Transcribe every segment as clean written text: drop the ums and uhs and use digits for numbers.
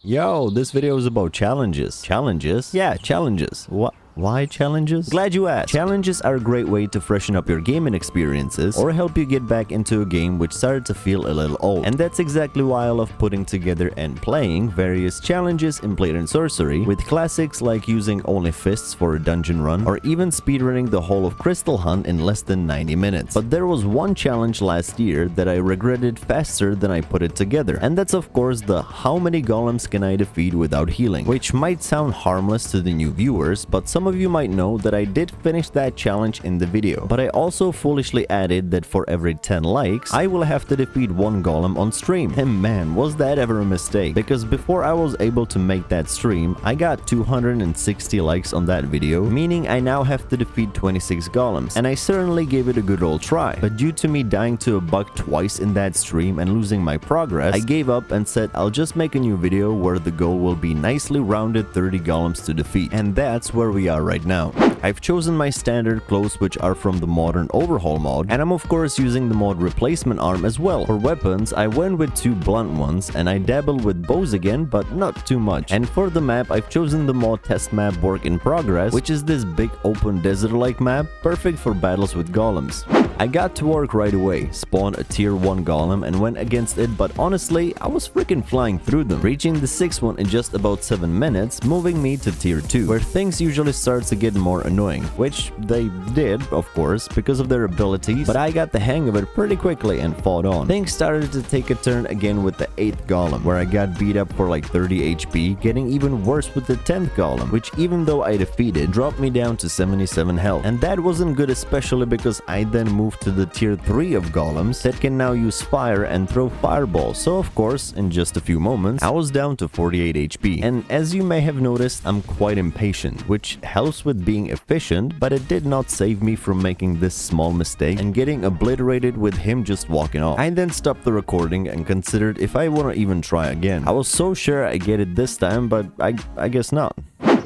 Yo, this video is about challenges. Challenges? Yeah, challenges. What? Why challenges? Glad you asked. Challenges are a great way to freshen up your gaming experiences or help you get back into a game which started to feel a little old. And that's exactly why I love putting together and playing various challenges in Blade and Sorcery, with classics like using only fists for a dungeon run or even speedrunning the whole of Crystal Hunt in less than 90 minutes. But there was one challenge last year that I regretted faster than I put it together, and that's of course the how many golems can I defeat without healing, which might sound harmless to the new viewers, but some of you might know that I did finish that challenge in the video. But I also foolishly added that for every 10 likes, I will have to defeat one golem on stream. And man, was that ever a mistake, because before I was able to make that stream, I got 260 likes on that video, meaning I now have to defeat 26 golems, and I certainly gave it a good old try. But due to me dying to a bug twice in that stream and losing my progress, I gave up and said I'll just make a new video where the goal will be nicely rounded 30 golems to defeat. And that's where we are right now. I've chosen my standard clothes, which are from the modern overhaul mod, and I'm of course using the mod replacement arm as well. For weapons, I went with two blunt ones, and I dabbled with bows again, but not too much. And for the map, I've chosen the mod test map Work in Progress, which is this big open desert-like map, perfect for battles with golems. I got to work right away, spawned a tier 1 golem and went against it, but honestly, I was freaking flying through them, reaching the 6th one in just about 7 minutes, moving me to tier 2, where things usually start to get more annoying, which they did, of course, because of their abilities, but I got the hang of it pretty quickly and fought on. Things started to take a turn again with the 8th golem, where I got beat up for like 30 HP, getting even worse with the 10th golem, which even though I defeated, dropped me down to 77 health. And that wasn't good, especially because I then moved to the tier 3 of golems that can now use fire and throw fireballs, so of course, in just a few moments, I was down to 48 HP. And as you may have noticed, I'm quite impatient, which helps with being efficient, but it did not save me from making this small mistake and getting obliterated with him just walking off. I then stopped the recording and considered if I want to even try again. I was so sure I get it this time, but I guess not.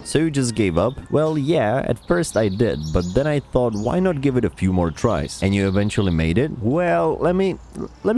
So you just gave up? Well, yeah, at first I did, but then I thought, why not give it a few more tries? And you eventually made it? Well, let me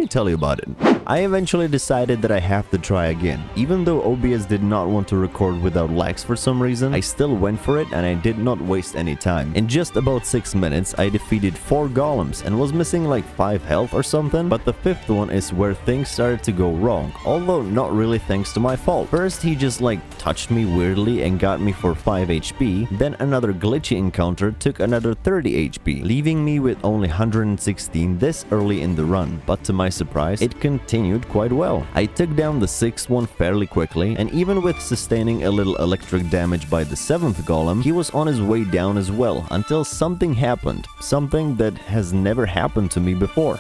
tell you about it. I eventually decided that I have to try again. Even though OBS did not want to record without lags for some reason, I still went for it and I did not waste any time. In just about 6 minutes, I defeated 4 golems and was missing like 5 health or something, but the 5th one is where things started to go wrong, although not really thanks to my fault. First, he just like touched me weirdly and got me for 5 HP, then another glitchy encounter took another 30 HP, leaving me with only 116 this early in the run, but to my surprise, it continued quite well. I took down the 6th one fairly quickly, and even with sustaining a little electric damage by the 7th golem, he was on his way down as well, until something happened, something that has never happened to me before.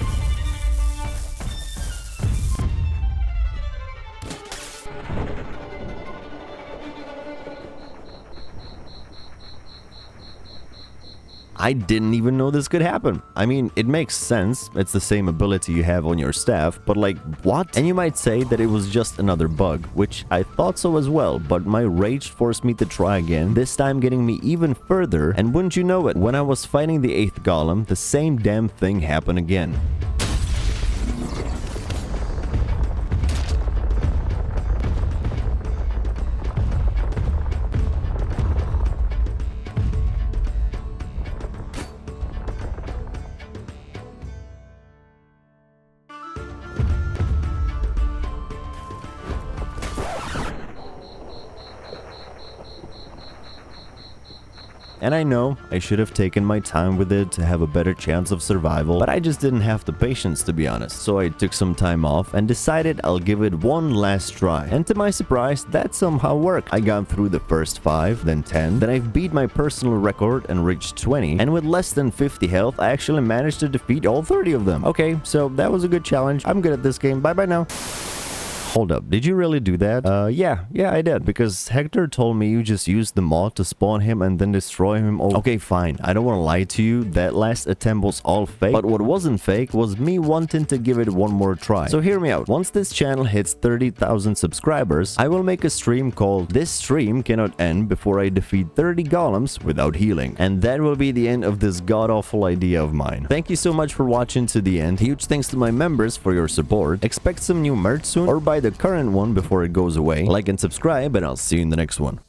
I didn't even know this could happen. I mean, it makes sense, it's the same ability you have on your staff, but like, what? And you might say that it was just another bug, which I thought so as well, but my rage forced me to try again, this time getting me even further, and wouldn't you know it, when I was fighting the 8th golem, the same damn thing happened again. And I know I should have taken my time with it to have a better chance of survival, but I just didn't have the patience, to be honest. So I took some time off and decided I'll give it one last try. And to my surprise, that somehow worked. I got through the first 5, then 10, then I've beat my personal record and reached 20, and with less than 50 health, I actually managed to defeat all 30 of them. Okay, so that was a good challenge. I'm good at this game. Bye-bye now. Hold up, did you really do that? Yeah, I did, because Hector told me you just used the mod to spawn him and then destroy him. Oh, okay, fine, I don't want to lie to you, that last attempt was all fake, but what wasn't fake was me wanting to give it one more try. So hear me out, once this channel hits 30,000 subscribers, I will make a stream called This Stream Cannot End Before I Defeat 30 Golems Without Healing. And that will be the end of this god-awful idea of mine. Thank you so much for watching to the end, huge thanks to my members for your support, expect some new merch soon, or by try the current one before it goes away. Like and subscribe, and I'll see you in the next one.